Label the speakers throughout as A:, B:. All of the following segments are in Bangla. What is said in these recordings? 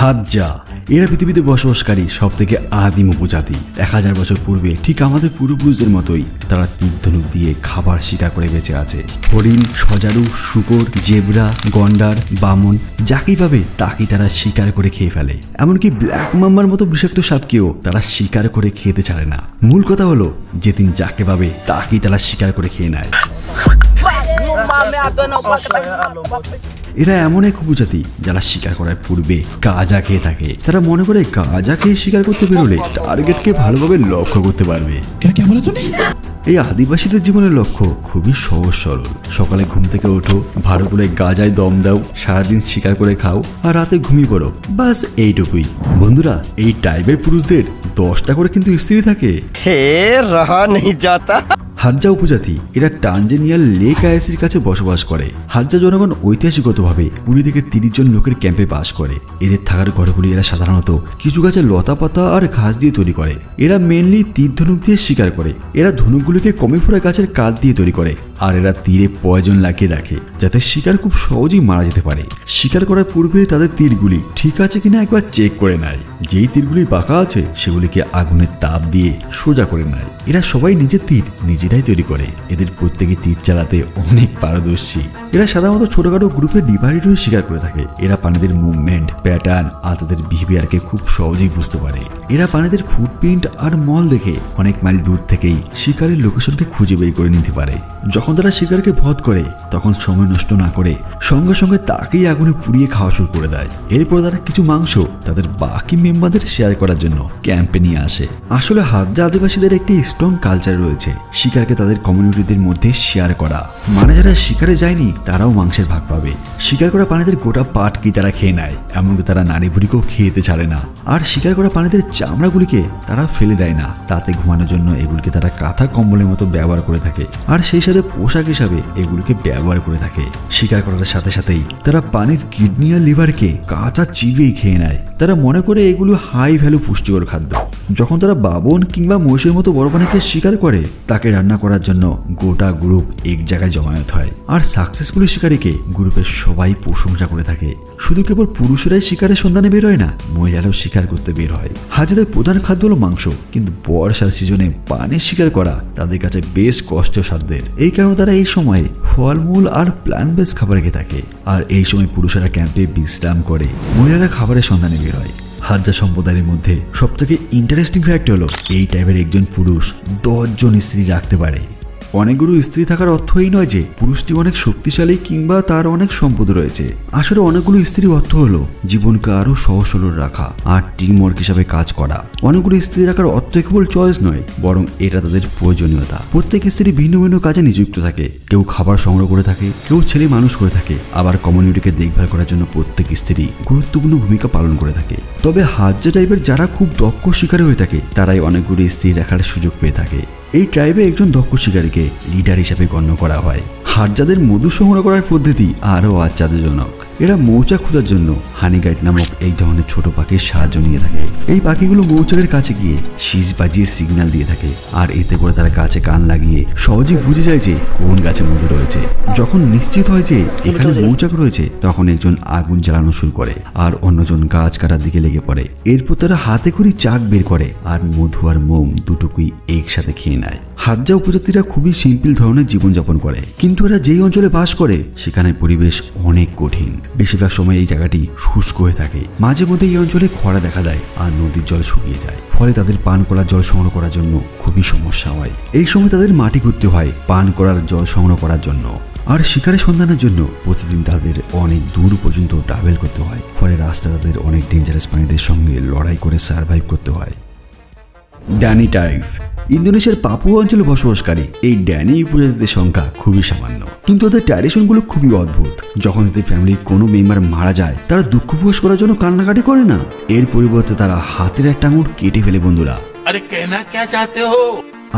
A: হাজ্জা এরা পৃথিবীতে বসবাসকারী সব থেকে আদিম উপজাতি। 1000 বছর পূর্বে ঠিক আমাদের পূর্বপুরুষদের মতোই তারা তীর ধনুক দিয়ে খাবার শিকার করে বেঁচে আছে। হরিণ, সজারু, শূকর, জেব্রা, গন্ডার, বামন যাকেই পাবে তাকেই তারা শিকার করে খেয়ে ফেলে। এমনকি ব্ল্যাক মাম্বার মতো বিষাক্ত সাপকেও তারা শিকার করে খেতে ছাড়ে না। মূল কথা হলো যেদিন যাকে পাবে তাকেই তারা শিকার করে খেয়ে নেয়। এরা এমন এক উপজাতি যারা শিকার করার পূর্বে গাঁজা খেয়ে থাকে। তারা মনে করে গাঁজা খেয়ে শিকার করতে বেরোলে টার্গেটকে ভালোভাবে লক্ষ্য করতে পারবে। এই আদিবাসীদের জীবনের লক্ষ্য খুবই সহজ সরল। সকালে ঘুম থেকে ওঠো, ভালো করে গাঁজায় দম দাও, সারাদিন শিকার করে খাও আর রাতে ঘুমিয়ে পড়ো, বাস এইটুকুই। বন্ধুরা, এই টাইপের পুরুষদের 10টা করে কিন্তু স্ত্রী থাকে।
B: হে রহা নেই যাতা।
A: হাজ্জা উপজাতি এরা টানজানিয়ার লেক আয়াসির কাছে বসবাস করে। হাজ্জা জনগণ ঐতিহাসিকভাবে 20 থেকে 30 জন লোকের ক্যাম্পে বাস করে। এদের থাকার ঘরগুলি এরা সাধারণত কিছু গাছের লতা পাতা আর ঘাস দিয়ে তৈরি করে। এরা মেনলি তীর ধনুক দিয়ে শিকার করে। এরা ধনুকগুলিকে কমিফোরা গাছের কাঠ দিয়ে তৈরি করে আর এরা তীরে পয়জন লাগিয়ে রাখে যাতে শিকার খুব সহজেই মারা যেতে পারে। শিকার করার পূর্বে তাদের তীরগুলি ঠিক আছে কিনা একবার চেক করে নেয়। যেই তীরগুলি বাঁকা আছে সেগুলিকে আগুনের তাপ দিয়ে সোজা করে নেয়। এরা সবাই নিজের তীর নিজেরাই তৈরি করে। এদের প্রত্যেকে তীর চালাতে অনেক পারদর্শী। এরা সাধারণত ছোটখাটো গ্রুপে ডিভাইডেড হয়ে শিকার করে থাকে। এরা প্রাণীদের মুভমেন্ট, প্যাটার্ন আর তাদের বিহেভিয়ারকে খুব সহজেই বুঝতে পারে। এরা প্রাণীদের ফুটপ্রিন্ট আর মল দেখে অনেক মাইল দূর থেকেই শিকারের লোকেশনকে খুঁজে বের করে নিতে পারে। যখন তারা শিকারকে বধ করে তখন সময় নষ্ট না করে সঙ্গে সঙ্গে তাকেই আগুনে পুড়িয়ে খাওয়া শুরু করে দেয়। এরপর তারা কিছু মাংস তাদের বাকি মেম্বারদের শেয়ার করার জন্য ক্যাম্পে নিয়ে আসে। আসলে হাজ্জা আদিবাসীদের একটি স্ট্রং কালচার রয়েছে শিকারকে তাদের কমিউনিটিদের মধ্যে শেয়ার করা। মানে যারা শিকারে যায়নি তারাও মাংসের ভাগ পাবে। শিকার করা প্রাণীদের গোটা পাট কি তারা খেয়ে নেয়, এমনকি তারা নারী বুড়িকেও খেতে ছাড়ে না। আর শিকার করা প্রাণীদের চামড়াগুলিকে তারা ফেলে দেয় না। রাতে ঘুমানোর জন্য এগুলিকে তারা কাঁথা কম্বলের মতো ব্যবহার করে থাকে আর সেই সাথে পোশাক হিসাবে এগুলিকে ব্যবহার করে থাকে। শিকার করার সাথে সাথেই তারা পানির কিডনি আর লিভারকে কাঁচা চিবিয়েই খেয়ে নেয়। তারা মনে করে এগুলো হাই ভ্যালু পুষ্টিকর খাদ্য। যখন তারা বাবন কিংবা মহিষের মতো বড় প্রাণীকে শিকার করে তাকে রান্না করার জন্য গোটা গ্রুপ এক জায়গায় জমায়েত হয় আর সাকসেসফুল শিকারীকে গ্রুপের সবাই প্রশংসা করে থাকে। শুধু কেবল পুরুষেরাই শিকারের সন্ধানে বের হয় না, মহিলারাও শিকার করতে বের হয়। হাজাদের প্রধান খাদ্য হলো মাংস, কিন্তু বর্ষার সিজনে পানির শিকার করা তাদের কাছে বেশ কষ্টসাধ্যের। এই কারণে তারা এই সময়ে ফলমূল আর প্ল্যান্ট বেস খাবার খেয়ে থাকে। আর এই সময় পুরুষেরা ক্যাম্পে বিশ্রাম করে, মহিলারা খাবারের সন্ধানে বের হয়। হাজ্জা সম্প্রদায়ের মধ্যে সবথেকে ইন্টারেস্টিং ফ্যাক্ট হলো এই টাইপের একজন পুরুষ 10 জন স্ত্রী রাখতে পারে। অনেকগুলো স্ত্রী থাকার অর্থ এই নয় যে পুরুষটি অনেক শক্তিশালী কিংবা তার অনেক সম্পদ রয়েছে। আসলে অনেকগুলো স্ত্রীর অর্থ হলো জীবনকে আরো সহজ সরল রাখা আর টিম ওয়ার্ক হিসাবে কাজ করা। অনেকগুলো স্ত্রী রাখার অর্থ কেবল চয়েস নয়, বরং এটা তাদের প্রয়োজনীয়তা। প্রত্যেক স্ত্রী ভিন্ন ভিন্ন কাজে নিযুক্ত থাকে। কেউ খাবার সংগ্রহ করে থাকে, কেউ ছেলে মানুষ করে থাকে, আবার কমিউনিটিকে দেখভাল করার জন্য প্রত্যেক স্ত্রী গুরুত্বপূর্ণ ভূমিকা পালন করে থাকে। তবে হাজ্জা টাইপের যারা খুব দক্ষ শিকারী হয়ে থাকে তারাই অনেকগুলো স্ত্রী রাখার সুযোগ পেয়ে থাকে। এই ট্রাইবে একজন দক্ষ শিকারীকে লিডার হিসেবে গণ্য করা হয়। হাজ্জাদের মধু সংগ্রহ করার পদ্ধতি আরও আশ্চর্যজনক। এরা মৌচাক খোঁজার জন্য হানিগাইট নামক এই ধরনের ছোট পাখির সাহায্য নিয়ে থাকে। এই পাখিগুলো মৌচাকের কাছে গিয়ে শীষ বাজিয়ে সিগন্যাল দিয়ে থাকে আর এতে করে তারা গাছে কান লাগিয়ে সহজেই বুঝে যায় যে কোন গাছে মধু রয়েছে। যখন নিশ্চিত হয় যে এখানে মৌচাক রয়েছে তখন একজন আগুন জ্বালানো শুরু করে আর অন্যজন গাছ কাটার দিকে লেগে পড়ে। এরপর তারা হাতে করে চাক বের করে আর মধু আর মোম দুটুকুই একসাথে খেয়ে নেয়। হাজ্জা উপজাতিরা খুবই সিম্পল ধরনের জীবনযাপন করে, কিন্তু এরা যেই অঞ্চলে বাস করে সেখানে পরিবেশ অনেক কঠিন। বেশিরভাগ সময় এই জায়গাটি শুষ্ক হয়ে থাকে। মাঝে মধ্যে এই অঞ্চলে খরা দেখা যায় আর নদীর জল শুকিয়ে যায়, ফলে তাদের পান করার জল সংগ্রহ করার জন্য খুবই সমস্যা হয়। এই সময় তাদের মাটি খুঁড়তে হয় পান করার জল সংগ্রহ করার জন্য। আর শিকারের সন্ধানের জন্য প্রতিদিন তাদের অনেক দূর পর্যন্ত ট্রাভেল করতে হয়, ফলে রাস্তা তাদের অনেক ডেঞ্জারাস প্রাণীদের সঙ্গে লড়াই করে সার্ভাইভ করতে হয়। ড্যানি টাইপ ইন্দোনেশিয়ার পাপুয়া অঞ্চলে বসবাসকারী এই ড্যানি উপজাতিদের সংখ্যা খুবই সামান্য, কিন্তু ওদের ট্র্যাডিশনগুলো খুবই অদ্ভুত। যখন এদের ফ্যামিলির কোনো মেম্বার মারা যায় তারা দুঃখ প্রকাশ করার জন্য কান্নাকাটি করে না, এর পরিবর্তে তারা হাতের একটা আঙুল কেটে ফেলে। বন্ধুরা,
C: আরে কেনা কে চাতে হো?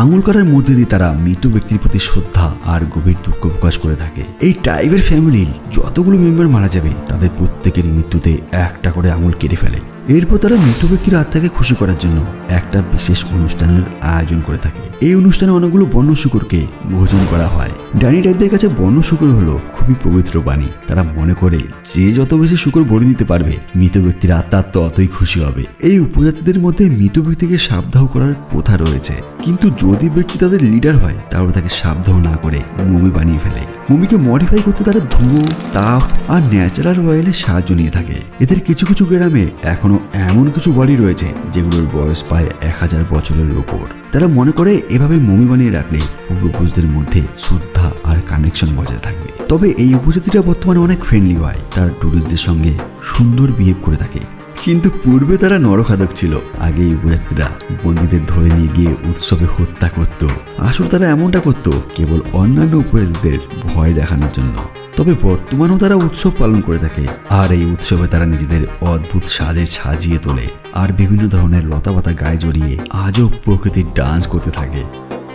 A: আঙুল কাটার মধ্যে দিয়ে তারা মৃত ব্যক্তির প্রতি শ্রদ্ধা আর গভীর দুঃখ প্রকাশ করে থাকে। এই টাইপের ফ্যামিলির যতগুলো মেম্বার মারা যাবে তাদের প্রত্যেকের মৃত্যুতে একটা করে আঙুল কেটে ফেলে। এরপর তারা মৃত ব্যক্তির আত্মাকে খুশি করার জন্য একটা বিশেষ অনুষ্ঠানের আয়োজন করে থাকে। এই অনুষ্ঠানে অনেকগুলো বন্য শূকরকে ভোজন করা হয়। ডাইনি টাইপদের কাছে বন্য শূকর হলো খুবই পবিত্র প্রাণী। তারা মনে করে যে যত বেশি শূকর বলি দিতে পারবে মৃত ব্যক্তির আত্মা ততই খুশি হবে। এই উপজাতিদের মধ্যে মৃত ব্যক্তিকে সাবধান করার প্রথা রয়েছে, কিন্তু যদি ব্যক্তি তাদের লিডার হয় তাহলে তাকে সাবধান না করে মমি বানিয়ে ফেলে। মমিকে মডিফাই করতে তারা ধুয়ো, তাপ আর ন্যাচারাল অয়েলের সাহায্য নিয়ে থাকে। এদের কিছু কিছু গ্রামে এখনো এমন কিছু বাড়ি রয়েছে যেগুলোর বয়স প্রায় 1000 বছরের উপর। তারা মনে করে এভাবে মমি বানিয়ে রাখলে পূর্বপুরুষদের মধ্যে শ্রদ্ধা আর কানেকশন বজায় থাকবে। তবে এই উপজাতিটা বর্তমানে অনেক ফ্রেন্ডলি হয়, তারা টুরিস্টদের সঙ্গে সুন্দর বিহেভ করে থাকে। কিন্তু পূর্বে তারা নরখাদক ছিল। আগে এই উপজাতিরা বন্দীদের ধরে নিয়ে গিয়ে উৎসবে হত্যা করত। আসলে তারা এমনটা করত কেবল অন্যান্য উপজাতিদের ভয় দেখানোর জন্য। তবে বর্তমানেও তারা উৎসব পালন করে থাকে, আর এই উৎসবে তারা নিজেদের অদ্ভুত সাজে সাজিয়ে তোলে আর বিভিন্ন ধরনের লতাপাতা গায়ে জড়িয়ে আজও প্রকৃতির ডান্স করতে থাকে।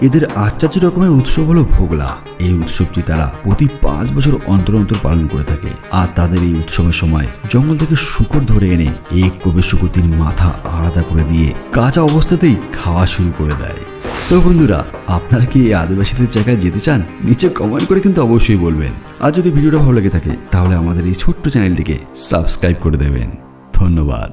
A: এদের আশ্চর্য রকমের উৎসব হলো ভোগলা। এই উৎসবটি তারা প্রতি 5 বছর অন্তর অন্তর পালন করে থাকে। আর তাদের এই উৎসবের সময় জঙ্গল থেকে শূকর ধরে এনে এক কোবে শূকরটির মাথা আলাদা করে দিয়ে কাঁচা অবস্থাতেই খাওয়া শুরু করে দেয়। তো বন্ধুরা, আপনারা কি এই আদিবাসীদের জায়গায় যেতে চান? নিচে কমেন্ট করে কিন্তু অবশ্যই বলবেন। আর যদি ভিডিওটা ভালো লেগে থাকে তাহলে আমাদের এই ছোট্ট চ্যানেলটিকে সাবস্ক্রাইব করে দেবেন। ধন্যবাদ।